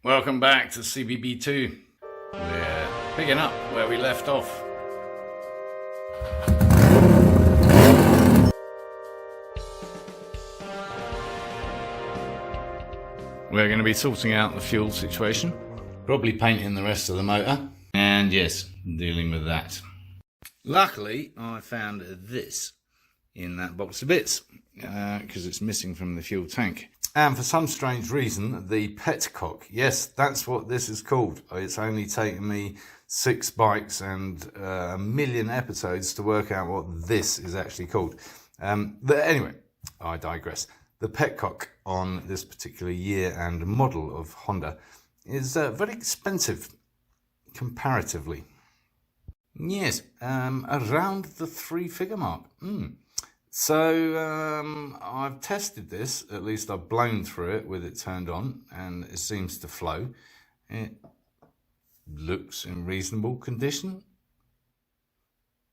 Welcome back to CBB2. We're picking up where we left off. We're going to be sorting out the fuel situation, probably painting the rest of the motor, and yes, dealing with that. Luckily, I found this in that box of bits because it's missing from the fuel tank. And for some strange reason, the petcock, yes, that's what this is called. It's only taken me 6 bikes and a million episodes to work out what this is actually called. But anyway, I digress. The petcock on this particular year and model of Honda is very expensive, comparatively. Yes, around the 3-figure mark. So I've tested this, at least I've blown through it with it turned on, and it seems to flow. It looks in reasonable condition.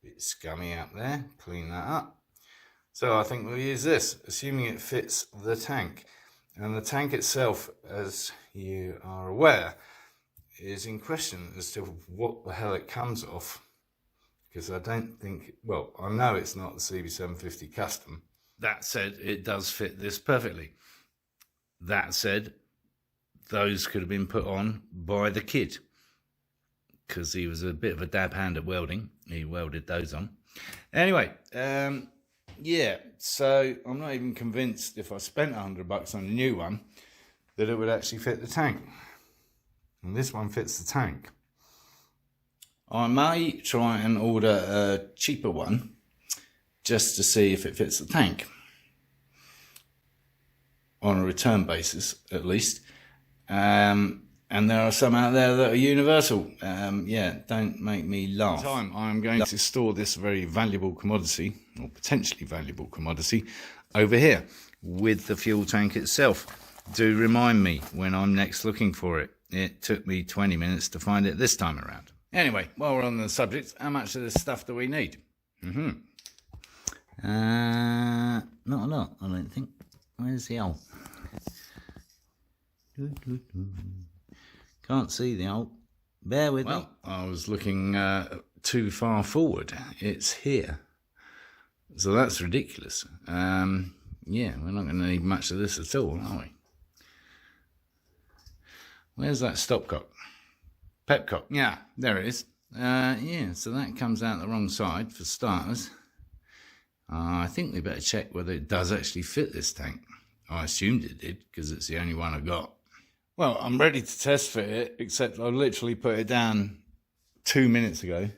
Bit scummy up there, clean that up. So I think we'll use this, assuming it fits the tank. And the tank itself, as you are aware, is in question as to what the hell it comes off. Because I don't think, well, I know it's not the CB750 custom. That said, it does fit this perfectly. That said, those could have been put on by the kid, because he was a bit of a dab hand at welding. He welded those on. Anyway, yeah, so I'm not even convinced if I spent $100 on a new one that it would actually fit the tank. And this one fits the tank. I may try and order a cheaper one just to see if it fits the tank. On a return basis, at least. And there are some out there that are universal. Yeah, don't make me laugh. I'm going to store this very valuable commodity, or potentially valuable commodity, over here with the fuel tank itself. Do remind me when I'm next looking for it. It took me 20 minutes to find it this time around. Anyway, while we're on the subject, how much of this stuff do we need? Not a lot, I don't think. Where's the hole? Can't see the hole. Bear with me. Well, I was looking too far forward. It's here. So that's ridiculous. Yeah, we're not going to need much of this at all, are we? Where's that stopcock? Petcock. Yeah, there it is. Yeah, so that comes out the wrong side for starters. I think we better check whether it does actually fit this tank. I assumed it did, because it's the only one I got. Well, I'm ready to test fit it, except I literally put it down 2 minutes ago,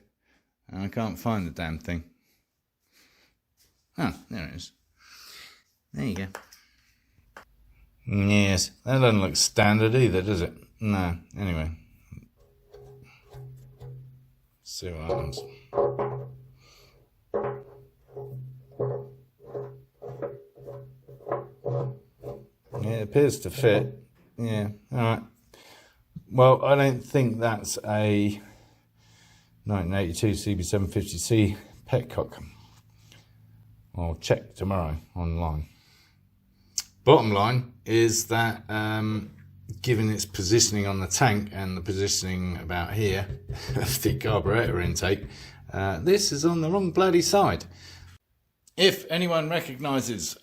and I can't find the damn thing. Oh, there it is. There you go. Yes, that doesn't look standard either, does it? No, anyway. See what happens. Yeah, it appears to fit. Yeah, alright. Well, I don't think that's a 1982 CB750C petcock. I'll check tomorrow online. Bottom line is that given its positioning on the tank and the positioning about here of the carburetor intake, this is on the wrong bloody side. If anyone recognises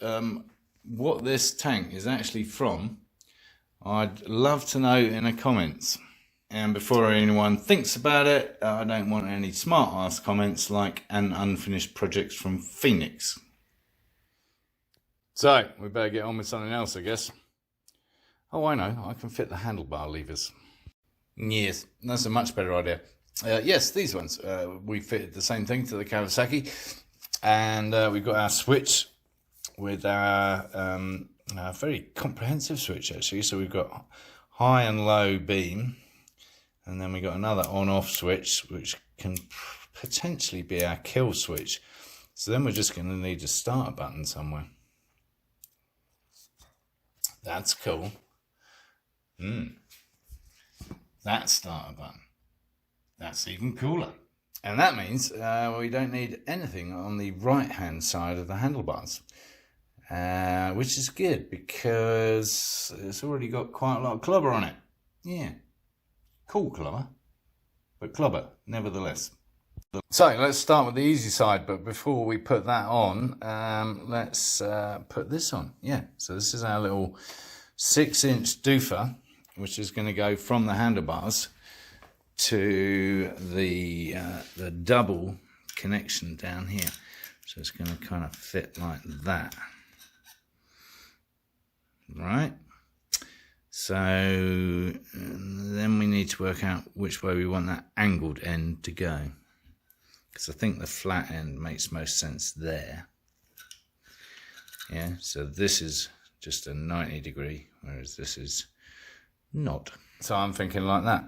what this tank is actually from, I'd love to know in the comments. And before anyone thinks about it, I don't want any smart-ass comments like an unfinished project from Phoenix. So, we better get on with something else, I guess. Oh, I know, I can fit the handlebar levers. Yes, that's a much better idea. Yes, these ones. We fitted the same thing to the Kawasaki. And we've got our switch with our very comprehensive switch, actually. So we've got high and low beam. And then we've got another on-off switch, which can potentially be our kill switch. So then we're just going to need a starter button somewhere. That's cool. That starter button. That's even cooler. And that means we don't need anything on the right-hand side of the handlebars. Which is good because it's already got quite a lot of clobber on it. Yeah, cool clobber, but clobber nevertheless. So let's start with the easy side, but before we put that on, let's put this on. Yeah, so this is our little 6-inch doofer, which is going to go from the handlebars to the double connection down here. So it's going to kind of fit like that. Right. So then we need to work out which way we want that angled end to go. Because I think the flat end makes most sense there. Yeah, so this is just a 90 degree, whereas this is not. So I'm thinking like that,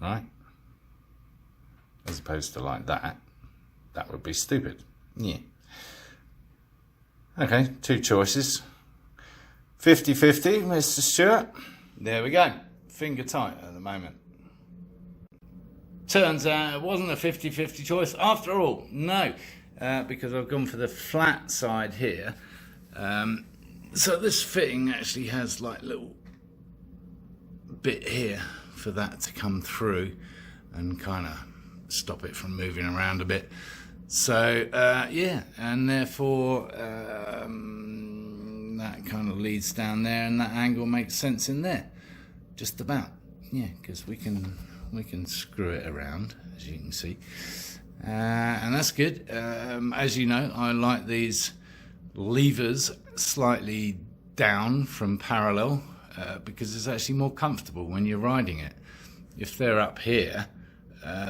right? As opposed to like that. That would be stupid. Yeah. Okay, 2 choices. 50-50, Mr. Stewart. There we go. Finger tight at the moment. Turns out it wasn't a 50-50 choice after all. No, because I've gone for the flat side here. So this fitting actually has like a little bit here for that to come through and kind of stop it from moving around a bit. So yeah, and therefore that kind of leads down there, and that angle makes sense in there, just about. Yeah, because we can screw it around, as you can see, and that's good. As you know, I like these levers slightly down from parallel because it's actually more comfortable when you're riding it. If they're up here,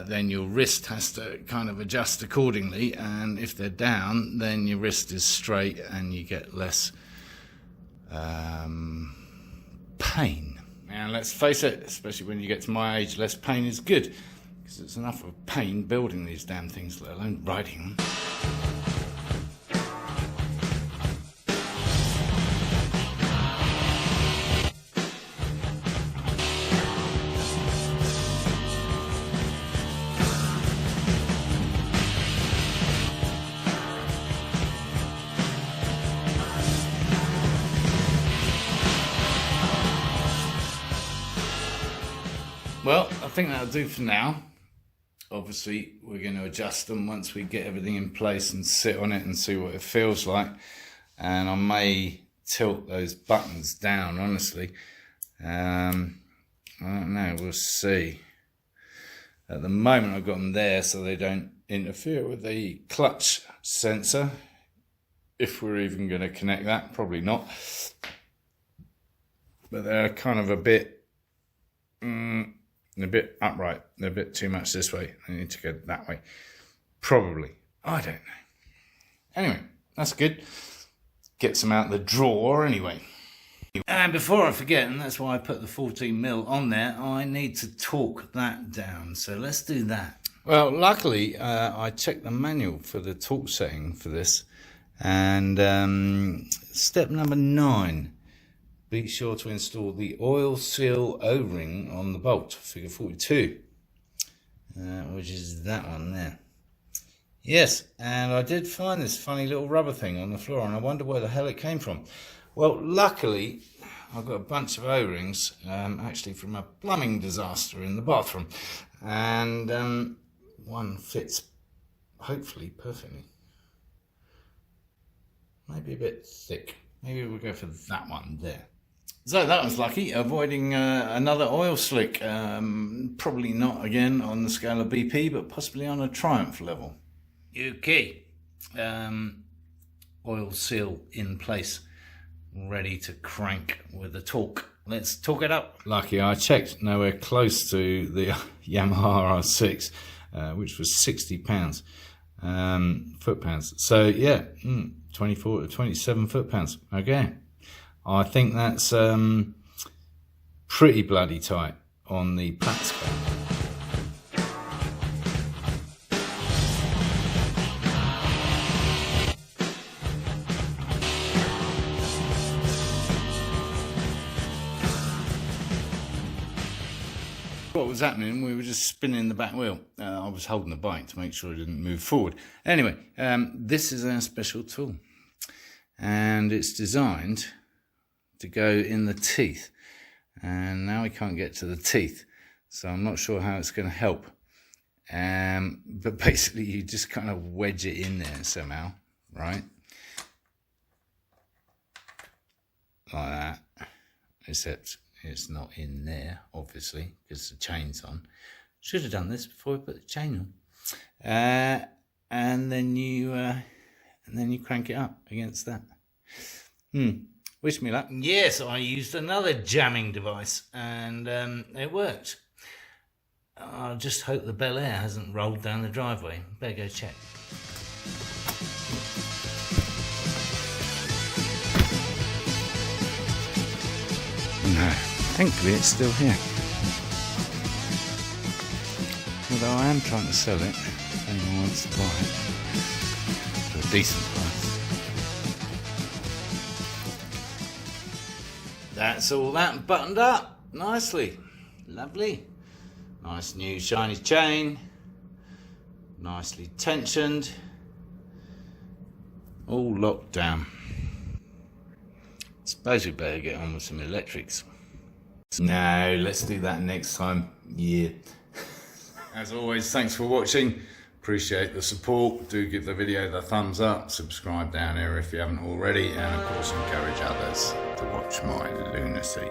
then your wrist has to kind of adjust accordingly, and if they're down, then your wrist is straight and you get less pain. And let's face it, especially when you get to my age, less pain is good, because it's enough of pain building these damn things, let alone riding them. Well, I think that'll do for now. Obviously, we're going to adjust them once we get everything in place and sit on it and see what it feels like. And I may tilt those buttons down, honestly. I don't know, we'll see. At the moment, I've got them there so they don't interfere with the clutch sensor. If we're even going to connect that, probably not. But they're kind of a bit upright. They're a bit too much this way. I need to go that way. Probably. I don't know. Anyway, that's good. Gets them out the drawer anyway. And before I forget, and that's why I put the 14mm on there, I need to torque that down. So let's do that. Well, luckily, I checked the manual for the torque setting for this. And step number 9. Be sure to install the oil seal O-ring on the bolt, figure 42, which is that one there. Yes, and I did find this funny little rubber thing on the floor, and I wonder where the hell it came from. Well, luckily, I've got a bunch of O-rings, actually from a plumbing disaster in the bathroom, and one fits, hopefully, perfectly. Maybe a bit thick. Maybe we'll go for that one there. So that was lucky, avoiding another oil slick. Probably not again on the scale of BP, but possibly on a Triumph level. Okay, oil seal in place, ready to crank with the torque. Let's torque it up. Lucky I checked, nowhere close to the Yamaha R6, which was £60 foot-pounds. So yeah, 24 to 27 foot-pounds. Okay. I think that's pretty bloody tight on the petcock. What was happening, we were just spinning the back wheel. I was holding the bike to make sure it didn't move forward. Anyway, this is our special tool, and it's designed to go in the teeth, and now we can't get to the teeth, so I'm not sure how it's going to help. But basically you just kind of wedge it in there somehow, right? Like that, except it's not in there, obviously, because the chain's on. Should have done this before we put the chain on. And then you crank it up against that. Wish me luck. Yes, I used another jamming device, and it worked. I just hope the Bel Air hasn't rolled down the driveway. Better go check. No, thankfully it's still here. Although I am trying to sell it, if anyone wants to buy it for a decent price. That's all that buttoned up nicely. Lovely. Nice new shiny chain. Nicely tensioned. All locked down. Suppose we better get on with some electrics. No, let's do that next time. Yeah. As always, thanks for watching. Appreciate the support. Do give the video the thumbs up. Subscribe down here if you haven't already. And of course, encourage others to watch my lunacy.